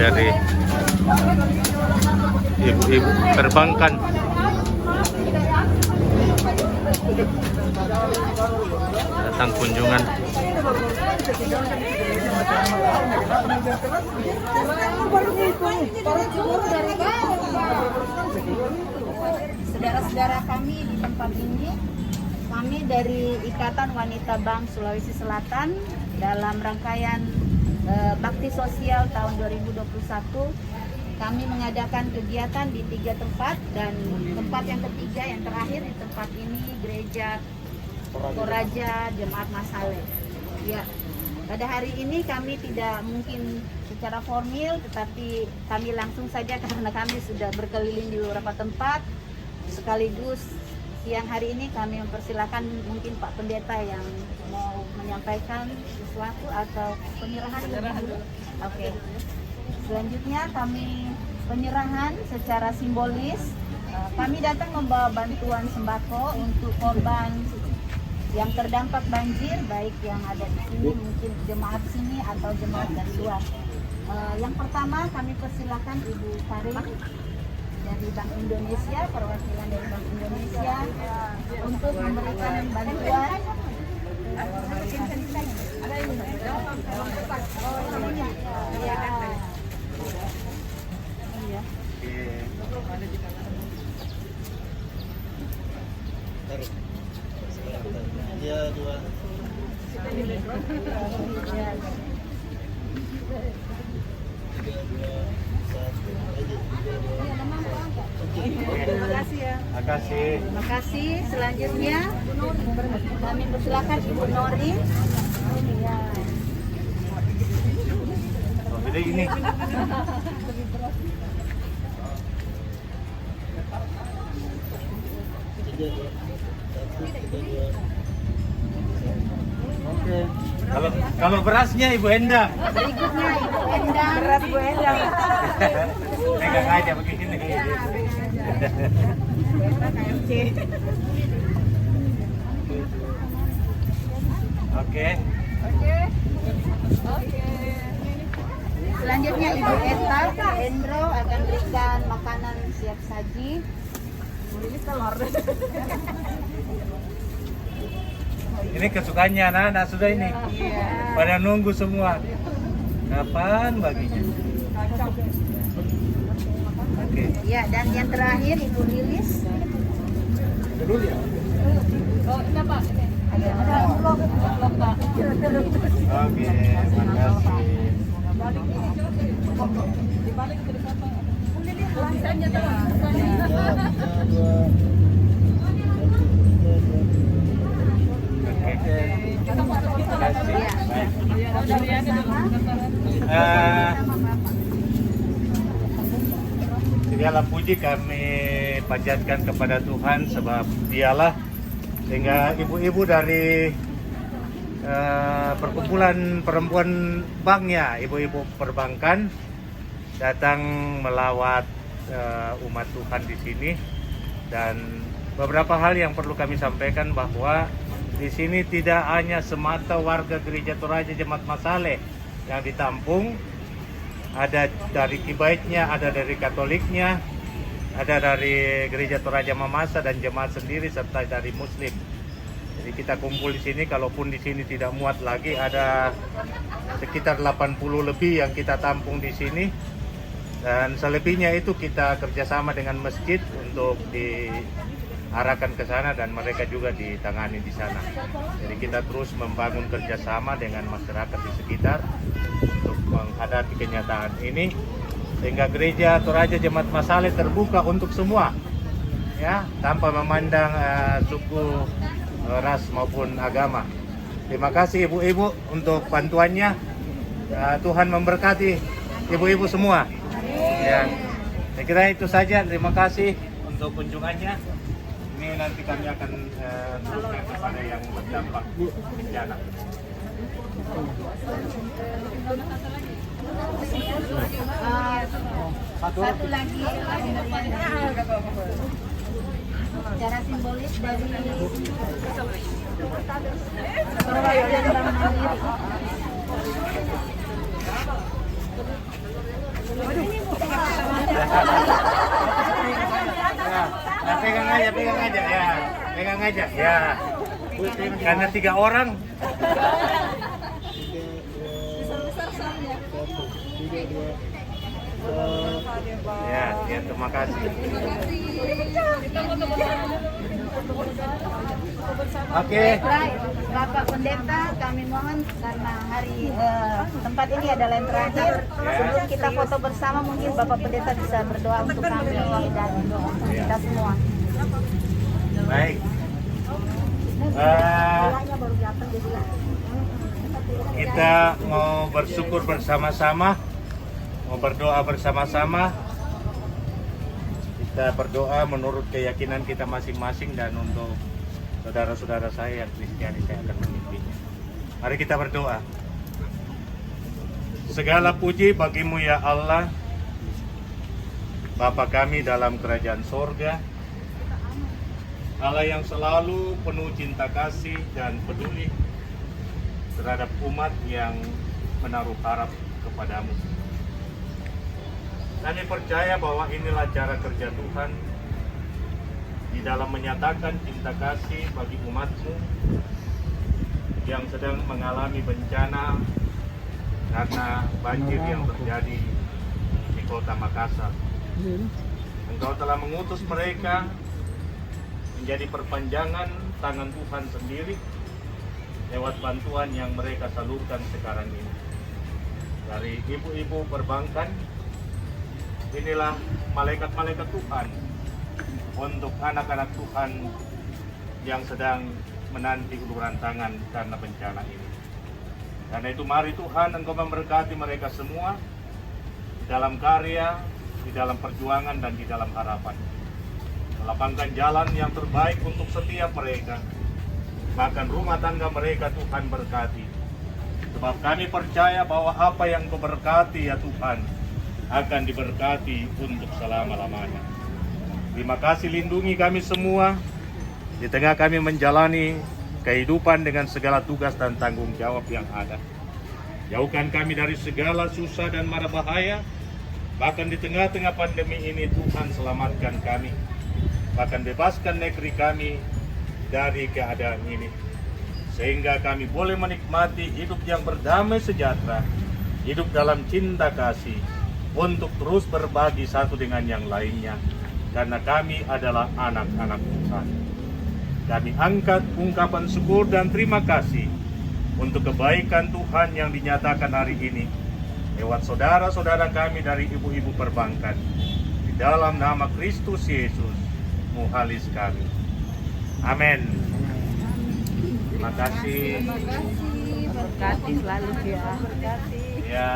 dari ibu-ibu perbankan. Datang kunjungan. Saudara-saudara kami di tempat ini, kami dari Ikatan Wanita Bank Sulawesi Selatan dalam rangkaian Bakti Sosial tahun 2021, kami mengadakan kegiatan di 3 tempat, dan tempat yang ketiga yang terakhir di tempat ini Gereja Toraja Jemaat Masale. Ya, pada hari ini kami tidak mungkin secara formal, tetapi kami langsung saja karena kami sudah berkeliling di beberapa tempat. Sekaligus siang hari ini kami mempersilakan mungkin Pak Pendeta yang mau menyampaikan sesuatu atau penyerahan. Oke. Selanjutnya kami penyerahan secara simbolis. Kami datang membawa bantuan sembako untuk korban yang terdampak banjir, baik yang ada di sini, mungkin jemaat sini atau jemaat dari luar. Yang pertama kami persilakan Ibu Karin dari Bank Indonesia, perwakilan dari Bank Indonesia, untuk memberikan bantuan. Ya, dua. Terima kasih ya. Terima kasih. Terima kasih. Selanjutnya kami persilakan Ibu Nori. Ya. Oh, beda ini. Oke. Kalau berasnya Ibu Endang. Berikutnya Ibu Endang. Beras Bu Endang. Pegang aja begini. Oke. Selanjutnya Ibu Eta Endro akan berikan makanan siap saji. Ini telur. Ini kesukaannya anak-anak sudah ini. Pada nunggu semua. Kapan baginya? Oke. Ya, dan yang terakhir Ibu Lilis. Oh, ini Pak. Ada Vlog Pak. Oke, makasih. Dibalik ke depan Pak. Tulisannya tuh. Segala puji kami panjatkan kepada Tuhan, sebab Dialah sehingga ibu-ibu dari perkumpulan perempuan banknya, ibu-ibu perbankan datang melawat umat Tuhan di sini. Dan beberapa hal yang perlu kami sampaikan, bahwa di sini tidak hanya semata warga Gereja Toraja Jemaat Masale yang ditampung, ada dari Kibaitnya, ada dari Katoliknya, ada dari Gereja Toraja Mamasa dan jemaat sendiri, serta dari Muslim. Jadi kita kumpul di sini, kalaupun di sini tidak muat lagi, ada sekitar 80 lebih yang kita tampung di sini. Dan selebihnya itu kita kerjasama dengan masjid untuk diarahkan ke sana, dan mereka juga ditangani di sana. Jadi kita terus membangun kerjasama dengan masyarakat di sekitar untuk menghadapi kenyataan ini, sehingga Gereja Toraja Jemaat Masale terbuka untuk semua, ya, tanpa memandang suku, ras maupun agama. Terima kasih ibu-ibu untuk bantuannya. Tuhan memberkati ibu-ibu semua. Ya, saya kira itu saja. Terima kasih untuk kunjungannya. Ini nanti kami akan teruskan kepada yang berdampak bencana. Satu lagi secara simbolis dari perwakilan Bank Mandiri. aja. Ya. Karena 3 orang. Besar-besar samnya. Ya, terima kasih. Kita foto bersama. Oke. Baik, Bapak Pendeta, kami mohon karena hari tempat ini adalah yang terakhir. Sebelum kita foto bersama, mungkin Bapak Pendeta bisa berdoa untuk kami dan doa kita semua. Baik. Kita mau bersyukur bersama-sama, mau berdoa bersama-sama. Kita berdoa menurut keyakinan kita masing-masing dan untuk saudara-saudara saya yang Kristiani saya akan memimpinnya. Mari kita berdoa. Segala puji bagimu ya Allah, Bapa kami dalam kerajaan sorga, Allah yang selalu penuh cinta kasih dan peduli terhadap umat yang menaruh harap kepadamu. Kami percaya bahwa inilah cara kerja Tuhan di dalam menyatakan cinta kasih bagi umat-Mu yang sedang mengalami bencana karena banjir yang terjadi di kota Makassar. Engkau telah mengutus mereka menjadi perpanjangan tangan Tuhan sendiri lewat bantuan yang mereka salurkan sekarang ini. Dari ibu-ibu perbankan, inilah malaikat-malaikat Tuhan untuk anak-anak Tuhan yang sedang menanti uluran tangan karena bencana ini. Karena itu mari Tuhan Engkau memberkati mereka semua di dalam karya, di dalam perjuangan dan di dalam harapan. Melapangkan jalan yang terbaik untuk setiap mereka. Bahkan rumah tangga mereka Tuhan berkati. Sebab kami percaya bahwa apa yang Kau berkati ya Tuhan akan diberkati untuk selama-lamanya. Terima kasih, lindungi kami semua di tengah kami menjalani kehidupan dengan segala tugas dan tanggung jawab yang ada. Jauhkan kami dari segala susah dan mara bahaya. Bahkan di tengah-tengah pandemi ini Tuhan selamatkan kami. Bahkan bebaskan negeri kami dari keadaan ini. Sehingga kami boleh menikmati hidup yang berdamai sejahtera. Hidup dalam cinta kasih. Untuk terus berbagi satu dengan yang lainnya. Karena kami adalah anak-anak Tuhan. Kami angkat ungkapan syukur dan terima kasih untuk kebaikan Tuhan yang dinyatakan hari ini lewat saudara-saudara kami dari ibu-ibu perbankan. Di dalam nama Kristus Yesus, muhalis kami. Amin. Terima kasih. Berkati selalu ya. Ya.